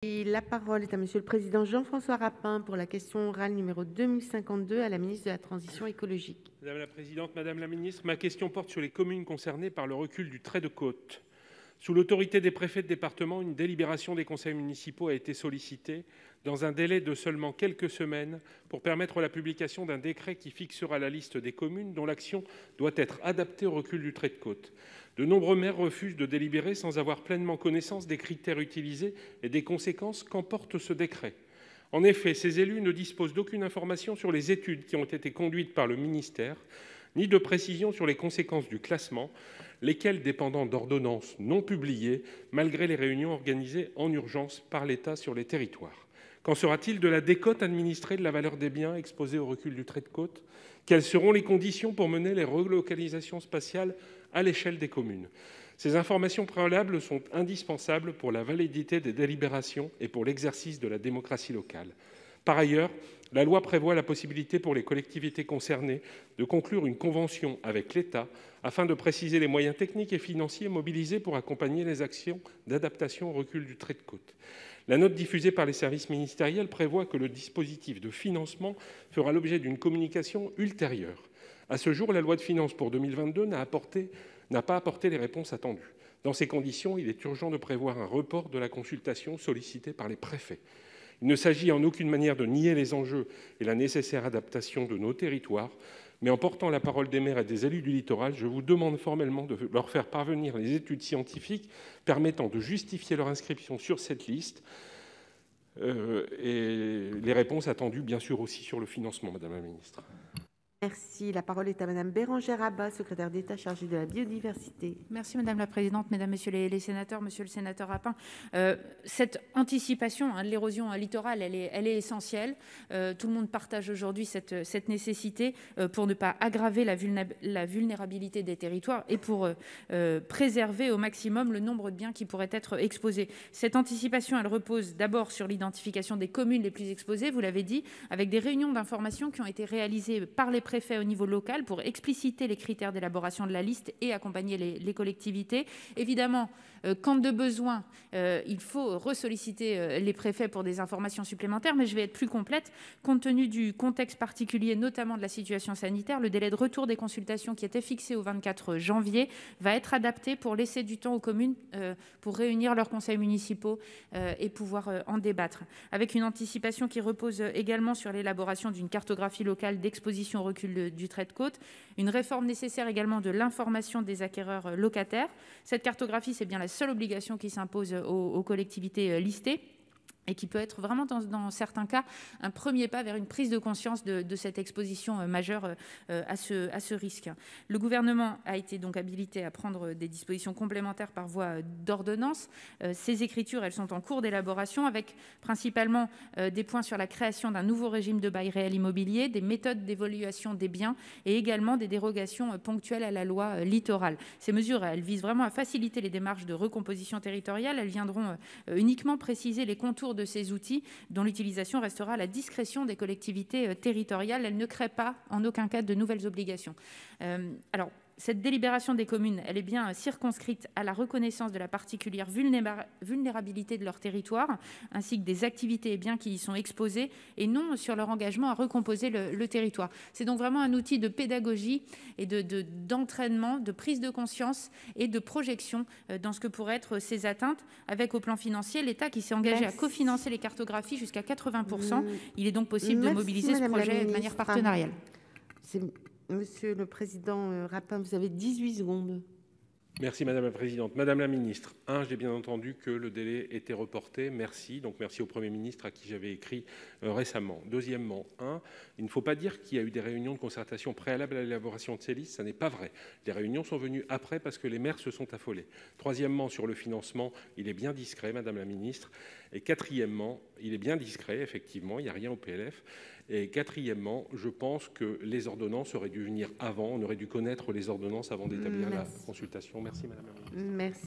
Et la parole est à Monsieur le Président Jean-François Rapin pour la question orale numéro 2052 à la ministre de la Transition écologique. Madame la présidente, madame la ministre, ma question porte sur les communes concernées par le recul du trait de côte. Sous l'autorité des préfets de département, une délibération des conseils municipaux a été sollicitée dans un délai de seulement quelques semaines pour permettre la publication d'un décret qui fixera la liste des communes dont l'action doit être adaptée au recul du trait de côte. De nombreux maires refusent de délibérer sans avoir pleinement connaissance des critères utilisés et des conséquences qu'emporte ce décret. En effet, ces élus ne disposent d'aucune information sur les études qui ont été conduites par le ministère, ni de précision sur les conséquences du classement, lesquelles dépendant d'ordonnances non publiées, malgré les réunions organisées en urgence par l'État sur les territoires. Qu'en sera-t-il de la décote administrée de la valeur des biens exposés au recul du trait de côte? Quelles seront les conditions pour mener les relocalisations spatiales à l'échelle des communes? Ces informations préalables sont indispensables pour la validité des délibérations et pour l'exercice de la démocratie locale. Par ailleurs, la loi prévoit la possibilité pour les collectivités concernées de conclure une convention avec l'État afin de préciser les moyens techniques et financiers mobilisés pour accompagner les actions d'adaptation au recul du trait de côte. La note diffusée par les services ministériels prévoit que le dispositif de financement fera l'objet d'une communication ultérieure. À ce jour, la loi de finances pour 2022 n'a pas apporté les réponses attendues. Dans ces conditions, il est urgent de prévoir un report de la consultation sollicitée par les préfets. Il ne s'agit en aucune manière de nier les enjeux et la nécessaire adaptation de nos territoires, mais en portant la parole des maires et des élus du littoral, je vous demande formellement de leur faire parvenir les études scientifiques permettant de justifier leur inscription sur cette liste et les réponses attendues, bien sûr, aussi sur le financement, Madame la Ministre. Merci. La parole est à Madame Bérangère Abba, secrétaire d'État chargée de la biodiversité. Merci Madame la Présidente, Mesdames, Messieurs les sénateurs, Monsieur le sénateur Rapin. Cette anticipation de l'érosion littorale, elle est essentielle. Tout le monde partage aujourd'hui cette nécessité pour ne pas aggraver la vulnérabilité des territoires et pour préserver au maximum le nombre de biens qui pourraient être exposés. Cette anticipation, elle repose d'abord sur l'identification des communes les plus exposées, vous l'avez dit, avec des réunions d'information qui ont été réalisées par les préfets au niveau local pour expliciter les critères d'élaboration de la liste et accompagner les collectivités. Évidemment, quand de besoin, il faut ressolliciter les préfets pour des informations supplémentaires, mais je vais être plus complète. Compte tenu du contexte particulier, notamment de la situation sanitaire, le délai de retour des consultations qui était fixé au 24 janvier va être adapté pour laisser du temps aux communes pour réunir leurs conseils municipaux et pouvoir en débattre. Avec une anticipation qui repose également sur l'élaboration d'une cartographie locale d'exposition au recul du trait de côte, une réforme nécessaire également de l'information des acquéreurs locataires. Cette cartographie, c'est bien la seule obligation qui s'impose aux collectivités listées et qui peut être vraiment, dans certains cas, un premier pas vers une prise de conscience de cette exposition majeure à ce risque. Le gouvernement a été donc habilité à prendre des dispositions complémentaires par voie d'ordonnance. Ces écritures, elles sont en cours d'élaboration avec principalement des points sur la création d'un nouveau régime de bail réel immobilier, des méthodes d'évaluation des biens et également des dérogations ponctuelles à la loi littorale. Ces mesures, elles visent vraiment à faciliter les démarches de recomposition territoriale. Elles viendront uniquement préciser les contours de ces outils dont l'utilisation restera à la discrétion des collectivités territoriales. Elle ne crée pas en aucun cas de nouvelles obligations. Alors, cette délibération des communes, elle est bien circonscrite à la reconnaissance de la particulière vulnérabilité de leur territoire, ainsi que des activités et biens qui y sont exposés, et non sur leur engagement à recomposer le territoire. C'est donc vraiment un outil de pédagogie et d'entraînement, de prise de conscience et de projection dans ce que pourraient être ces atteintes, avec au plan financier l'État qui s'est engagé à cofinancer les cartographies jusqu'à 80%. Il est donc possible de mobiliser ce projet de manière partenariale. Monsieur le Président Rapin, vous avez 18 secondes. Merci Madame la Présidente. Madame la Ministre, j'ai bien entendu que le délai était reporté. Merci. Donc merci au Premier ministre à qui j'avais écrit récemment. Deuxièmement, il ne faut pas dire qu'il y a eu des réunions de concertation préalables à l'élaboration de ces listes. Ça n'est pas vrai. Les réunions sont venues après parce que les maires se sont affolés. Troisièmement, sur le financement, il est bien discret, Madame la Ministre. Et quatrièmement, il est bien discret, effectivement, il n'y a rien au PLF. Et quatrièmement, je pense que les ordonnances auraient dû venir avant, on aurait dû connaître les ordonnances avant d'établir la consultation. Merci Madame la Ministre. Merci.